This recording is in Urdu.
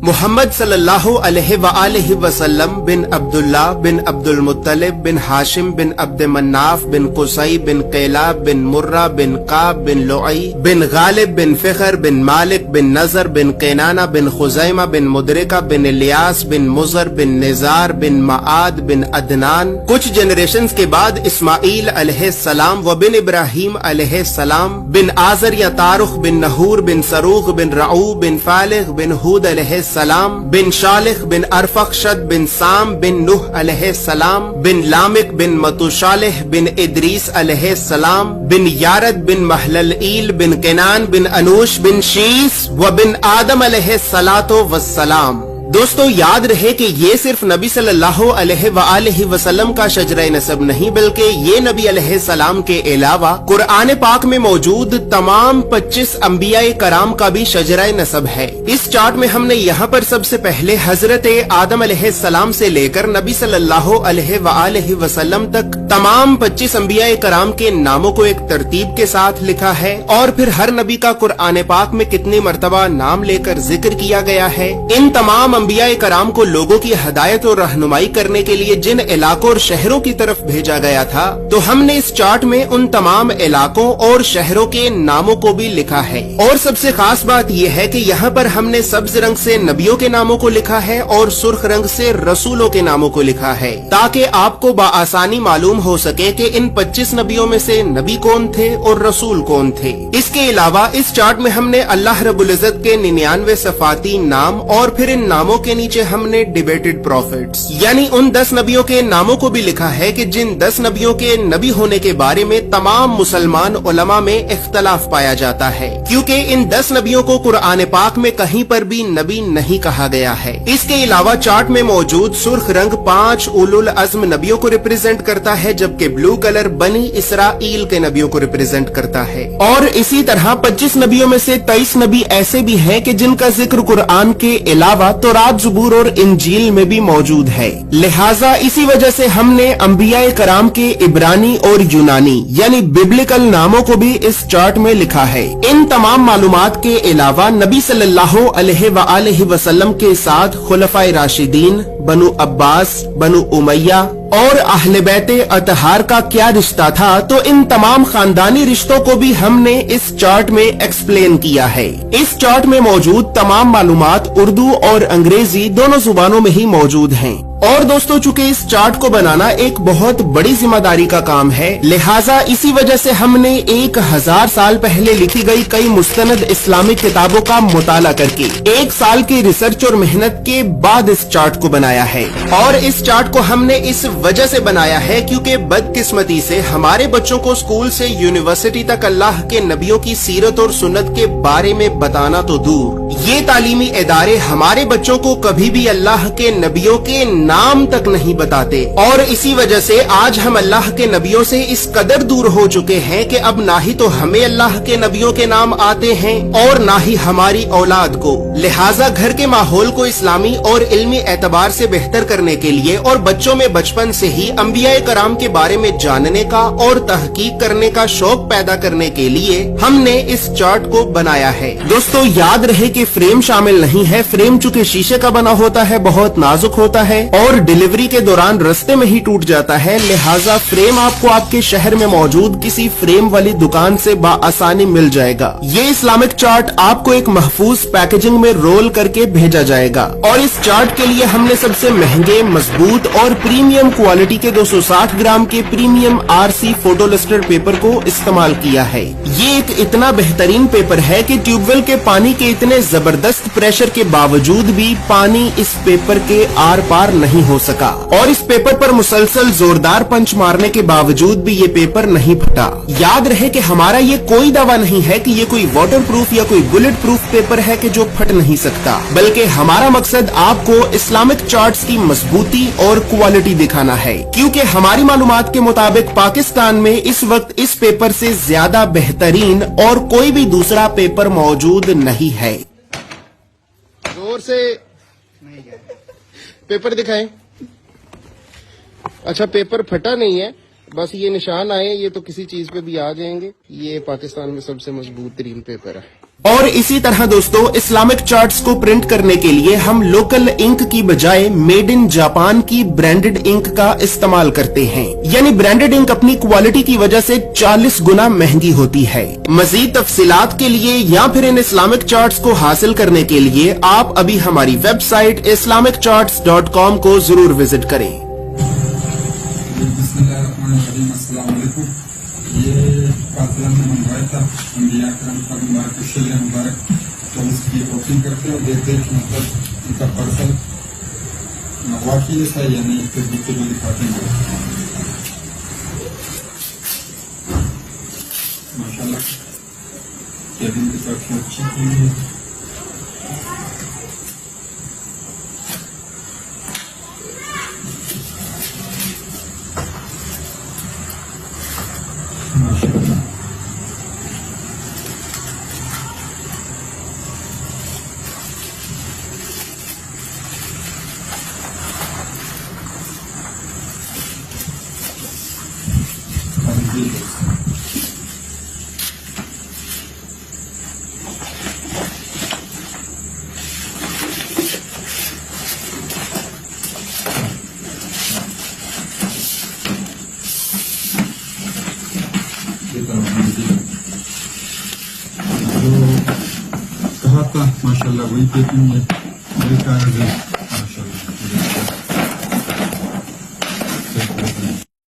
محمد صلی اللہ علیہ وآلہ وسلم بن عبداللہ بن عبد المطلب بن ہاشم بن عبد مناف بن قصی بن قیلاب بن مرہ بن قاب بن لعی بن غالب بن فخر بن مالک بن نظر بن قینانہ بن خزیمہ بن مدرکہ بن الیاس بن مزر بن نزار بن معاد بن عدنان. کچھ جنریشنز کے بعد اسماعیل علیہ السلام و بن ابراہیم علیہ السلام بن آزر یا تارخ بن نحور بن سروغ بن رعو بن فالغ بن ہود علیہ السلام بن شالخ بن ارفخشد بن سام بن نوح علیہ السلام بن لامک بن متوشالح بن ادریس علیہ السلام بن یارد بن محللئیل بن کنان بن انوش بن شیس و بن آدم علیہ السلام. دوستو یاد رہے کہ یہ صرف نبی صلی اللہ علیہ وآلہ وسلم کا شجرہ نسب نہیں بلکہ یہ نبی علیہ السلام کے علاوہ قرآن پاک میں موجود تمام 25 انبیاء کرام کا بھی شجرہ نسب ہے. اس چارٹ میں ہم نے یہاں پر سب سے پہلے حضرت آدم علیہ السلام سے لے کر نبی صلی اللہ علیہ وآلہ وسلم تک تمام 25 انبیاء کرام کے ناموں کو ایک ترتیب کے ساتھ لکھا ہے اور پھر ہر نبی کا قرآن پاک میں کتنی مرتبہ نام لے کر ذکر کیا گیا ہے. ان تمام انبیاء کرام کو لوگوں کی ہدایت اور رہنمائی کرنے کے لیے جن علاقوں اور شہروں کی طرف بھیجا گیا تھا تو ہم نے اس چارٹ میں ان تمام علاقوں اور شہروں کے ناموں کو بھی لکھا ہے. اور سب سے خاص بات یہ ہے کہ یہاں پر ہم نے سبز رنگ سے نبیوں کے ناموں کو لکھا ہے اور سرخ رنگ سے رسولوں کے ناموں کو لکھا ہے تاکہ آپ کو بآسانی معلوم ہو سکے کہ ان 25 نبیوں میں سے نبی کون تھے اور رسول کون تھے. اس کے علاوہ اس چارٹ میں ہم نے اللہ رب العزت کے 99 صفاتی نام اور پھر ان ناموں کے نیچے ہم نے ڈیبیٹڈ پروفیٹس یعنی ان 10 نبیوں کے ناموں کو بھی لکھا ہے کہ جن 10 نبیوں کے نبی ہونے کے بارے میں تمام مسلمان علماء میں اختلاف پایا جاتا ہے کیونکہ ان 10 نبیوں کو قرآن پاک میں کہیں پر بھی نبی نہیں کہا گیا ہے. اس کے علاوہ چارٹ میں موجود سرخ رنگ 5 اولو العزم نبیوں کو ریپرزینٹ کرتا ہے جبکہ بلو کلر بنی اسرائیل کے نبیوں کو ریپرزینٹ کرتا ہے. اور اسی طرح 25 نبیوں میں سے 23 نبی ایسے بھی ہیں کہ جن کا ذکر قرآن کے علاوہ تورات زبور اور انجیل میں بھی موجود ہے. لہٰذا اسی وجہ سے ہم نے انبیاء کرام کے عبرانی اور یونانی یعنی ببلکل ناموں کو بھی اس چارٹ میں لکھا ہے. ان تمام معلومات کے علاوہ نبی صلی اللہ علیہ وآلہ وسلم کے ساتھ خلفائے راشدین، بنو عباس، بنو امیہ اور اہل بیت اطہار کا کیا رشتہ تھا تو ان تمام خاندانی رشتوں کو بھی ہم نے اس چارٹ میں ایکسپلین کیا ہے. اس چارٹ میں موجود تمام معلومات اردو اور انگریزی دونوں زبانوں میں ہی موجود ہیں. اور دوستو چونکہ اس چارٹ کو بنانا ایک بہت بڑی ذمہ داری کا کام ہے لہٰذا اسی وجہ سے ہم نے 1000 سال پہلے لکھی گئی کئی مستند اسلامی کتابوں کا مطالعہ کر کے 1 سال کی ریسرچ اور محنت کے بعد اس چارٹ کو بنایا ہے. اور اس چارٹ کو ہم نے اس وجہ سے بنایا ہے کیونکہ بدقسمتی سے ہمارے بچوں کو اسکول سے یونیورسٹی تک اللہ کے نبیوں کی سیرت اور سنت کے بارے میں بتانا تو دور، یہ تعلیمی ادارے ہمارے بچوں کو کبھی بھی اللہ کے نبیوں کے نام تک نہیں بتاتے. اور اسی وجہ سے آج ہم اللہ کے نبیوں سے اس قدر دور ہو چکے ہیں کہ اب نہ ہی تو ہمیں اللہ کے نبیوں کے نام آتے ہیں اور نہ ہی ہماری اولاد کو. لہٰذا گھر کے ماحول کو اسلامی اور علمی اعتبار سے بہتر کرنے کے لیے اور بچوں میں بچپن سے ہی انبیاء کرام کے بارے میں جاننے کا اور تحقیق کرنے کا شوق پیدا کرنے کے لیے ہم نے اس چارٹ کو بنایا ہے. دوستو یاد رہے کہ فریم شامل نہیں ہے. فریم چونکہ شیشے کا بنا ہوتا ہے بہت نازک ہوتا ہے اور ڈیلیوری کے دوران رستے میں ہی ٹوٹ جاتا ہے لہٰذا فریم آپ کو آپ کے شہر میں موجود کسی فریم والی دکان سے بآسانی مل جائے گا. یہ اسلامک چارٹ آپ کو ایک محفوظ پیکیجنگ میں رول کر کے بھیجا جائے گا. اور اس چارٹ کے لیے ہم نے سب سے مہنگے، مضبوط اور پریمیم کوالٹی کے 260 گرام کے premium RC photo lustre paper کو استعمال کیا ہے. یہ ایک اتنا بہترین پیپر ہے کہ ٹیوب ویل کے پانی کے اتنے زبردست پریشر کے باوجود بھی پانی اس پیپر کے آر پار نہیں ہو سکا اور اس پیپر پر مسلسل زوردار پنچ مارنے کے باوجود بھی یہ پیپر نہیں پھٹا. یاد رہے کہ ہمارا یہ کوئی دعویٰ نہیں ہے کہ یہ کوئی واٹر پروف یا کوئی بلٹ پروف پیپر ہے کہ جو پھٹ نہیں سکتا بلکہ ہمارا مقصد آپ کو اسلامک چارٹس کی مضبوطی اور کوالٹی دکھانا ہے کیونکہ ہماری معلومات کے مطابق پاکستان میں اس وقت اس پیپر سے زیادہ بہترین اور کوئی بھی دوسرا پیپر موجود نہیں ہے. زور سے پیپر دکھائیں. اچھا پیپر پھٹا نہیں ہے بس یہ نشان آئے یہ تو کسی چیز پہ بھی آ جائیں گے. یہ پاکستان میں سب سے مضبوط ترین پیپر ہے. اور اسی طرح دوستو اسلامک چارٹس کو پرنٹ کرنے کے لیے ہم لوکل انک کی بجائے میڈ ان جاپان کی برانڈڈ انک کا استعمال کرتے ہیں، یعنی برانڈڈ انک اپنی کوالٹی کی وجہ سے 40 گنا مہنگی ہوتی ہے۔ مزید تفصیلات کے لیے یا پھر ان اسلامک چارٹس کو حاصل کرنے کے لیے آپ ابھی ہماری ویب سائٹ islamiccharts.com کو ضرور وزٹ کریں۔ بسم اللہ الرحمن الرحیم، السلام علیکم۔ یہ قافلہ میں منگوایا تھا انبیاء کرام کا مبارک شیل مبارک، تو اس کی اوپننگ کرتے اور دیکھتے کہ مطلب ان کا پارسل واقعی ایسا ہے یا نہیں، پھر دیکھتے جو دکھاتے ہیں ماشاء اللہ کیبن کی طرف اچھی کی ہے۔ جو کہا تھا ماشاء اللہ وہی پیکنگ ہے، میرے کاغذ